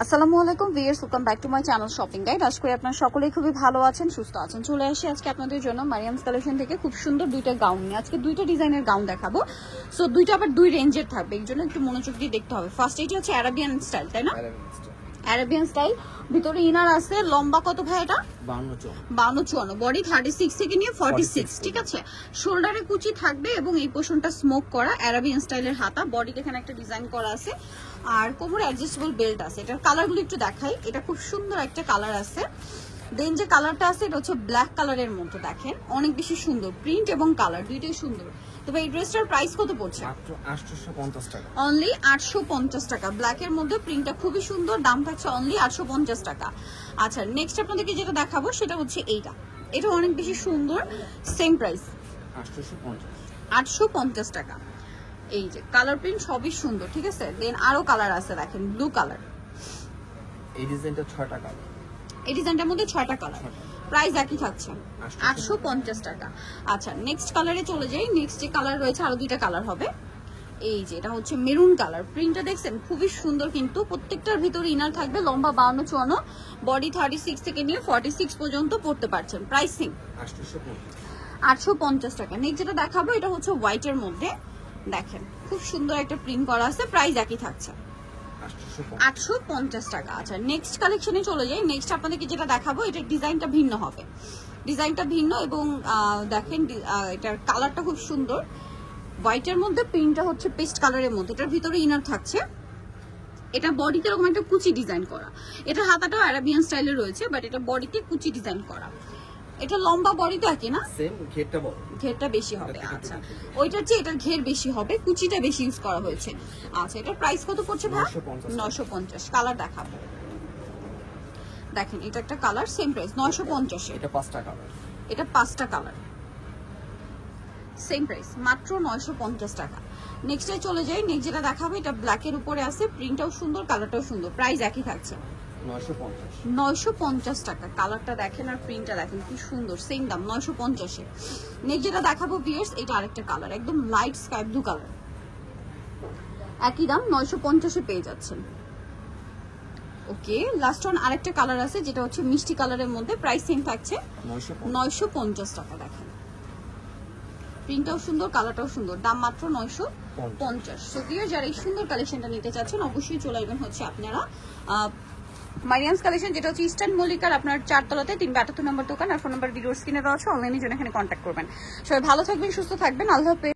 আসসালামু আলাইকুম viewers, welcome back to my channel shopping guide. আশা করি আপনারা সকলেই খুবই ভালো আছেন, সুস্থ আছেন। চলে আসি আজকে আপনাদের জন্য মারিয়ামস কালেকশন থেকে খুব সুন্দর দুইটা গাউন নিয়ে। আজকে দুইটা ডিজাইনের গাউন দেখাবো। সো দুইটা আবার দুই রেঞ্জের থাকবে, এই জন্য একটু মনোযোগ দিয়ে দেখতে হবে। ফার্স্ট এইটা হচ্ছে অ্যারাবিয়ান স্টাইল, তাই না? অ্যারাবিয়ান স্টাইল, ভিতরে ইনার আছে। লম্বা কত ভাই এটা? 52-54, বডি 36 থেকে নিয়ে 46, ঠিক আছে। শোল্ডারে কুচি থাকবে এবং এই পোর্শনটা স্মোক করা। অ্যারাবিয়ান স্টাইলের হাতা, বডিতে এখানে একটা ডিজাইন করা আছে আর কোমরে অ্যাডজাস্টেবল বেল্ট আছে। এটার কালারগুলো একটু দেখাই। এটা খুব সুন্দর একটা কালার আছে। দেন যে কালারটা আছে এটা হচ্ছে ব্ল্যাক কালারের মধ্যে, দেখেন অনেক বেশি সুন্দর প্রিন্ট এবং কালার দুইটাই সুন্দর। তবে এই ড্রেসটার প্রাইস কত পড়ছে? মাত্র 850 টাকা, অনলি 850 টাকা। ব্ল্যাকের মধ্যে প্রিন্টটা খুবই সুন্দর, দাম থাকছে অনলি 850 টাকা। আচ্ছা, নেক্সট আপনাদেরকে যেটা দেখাবো সেটা হচ্ছে এইটা। এটা অনেক বেশি সুন্দর, সেম প্রাইস 850 টাকা। এই যে কালার প্রিন্ট সবই সুন্দর, ঠিক আছে। দেন আরো কালার আছে, দেখেন ব্লু কালার। এই ডিজাইনটা 6টা কালার, এই ডিজাইনটার মধ্যে 6টা কালার, প্রাইস একই থাকছে 850 টাকা। আচ্ছা, নেক্সট কালারে চলে যাই। নেক্সট যে কালার রয়েছে আরো দুইটা কালার হবে। এই যে এটা হচ্ছে মেরুন কালার, প্রিন্টটা দেখছেন খুবই সুন্দর, কিন্তু প্রত্যেকটার ভিতরে ইনার থাকবে। লম্বা 52-54, বডি 36 থেকে নিয়ে 46 পর্যন্ত পড়তে পারছেন। প্রাইসিং 850 টাকা। নেক্সট যেটা দেখাবো এটা হচ্ছে হোয়াইটের মধ্যে, দেখেন খুব সুন্দর একটা প্রিন্ট করা আছে, প্রাইস একই থাকছে 850 টাকা। আচ্ছা, নেক্সট কালেকশনে চলে যাই। নেক্সট আপনাদেরকে যেটা দেখাবো এটার ডিজাইনটা ভিন্ন হবে, ডিজাইনটা ভিন্ন এবং দেখেন এটার কালারটা খুব সুন্দর। হোয়াইটের মধ্যে প্রিন্টটা হচ্ছে পেস্ট কালারের মধ্যে, এটার ভিতরে ইনার থাকছে। এটা বডিতে এরকম একটা কুচি ডিজাইন করা। এটা হাতাটাও আরাবিয়ান স্টাইলে রয়েছে, বাট এটা বডিতে কুচি ডিজাইন করা। এটা লম্বা বডিতে আছে না, সেম ঘেরটা বড়, ঘেরটা বেশি হবে। আচ্ছা, ওইটার চেয়ে এটার ঘের বেশি হবে, কুচিটা বেশি ইউজ করা হয়েছে। আচ্ছা, এটার প্রাইস কত পড়ছে ভাই? 950। কালার দেখাবো, দেখেন এটা একটা কালার, সেম প্রাইস 950 এ। এটা 5টা কালার, এটা 5টা কালার, সেম প্রাইস মাত্র 950 টাকা। নেক্সটে চলে যাই। নেক্সট যেটা দেখাবো এটা ব্ল্যাকের উপরে আছে, প্রিন্টটাও সুন্দর, কালারটাও সুন্দর, প্রাইস একই থাকছে 950 টাকা। কালারটা দেখেন আর প্রিন্টটা দেখেন কি সুন্দর, সেম দাম 950 এ। নেক্সট যেটা দেখাবো ভিউয়ার্স, এটা আরেকটা কালার, একদম লাইট স্কাই ব্লু কালার, একই দাম 950 এ পেয়ে যাচ্ছেন। ওকে, লাস্ট ওয়ান আরেকটা কালার আছে যেটা হচ্ছে মিষ্টি কালারের মধ্যে, প্রাইস সেম থাকছে 950 টাকা। দেখেন প্রিন্টটাও সুন্দর, কালারটাও সুন্দর, দাম মাত্র 950। সো ভিউয়ার যারা এই সুন্দর কালেকশনটা নিতে চাচ্ছেন অবশ্যই চলে আসবেন হচ্ছে আপনারা মারিয়ামস কালেকশন, যেটা হচ্ছে ইস্টার্ন মল্লিকার আপনার 4 তলাতে 372 নম্বর দোকান। আর ফোন নাম্বার ভিডিওর স্ক্রিনে দেওয়া আছে, অনলাইনে জন্য এখানে কন্ট্যাক্ট করবেন। সবাই ভালো থাকবেন, সুস্থ থাকবেন, আল্লাহ হাফেজ।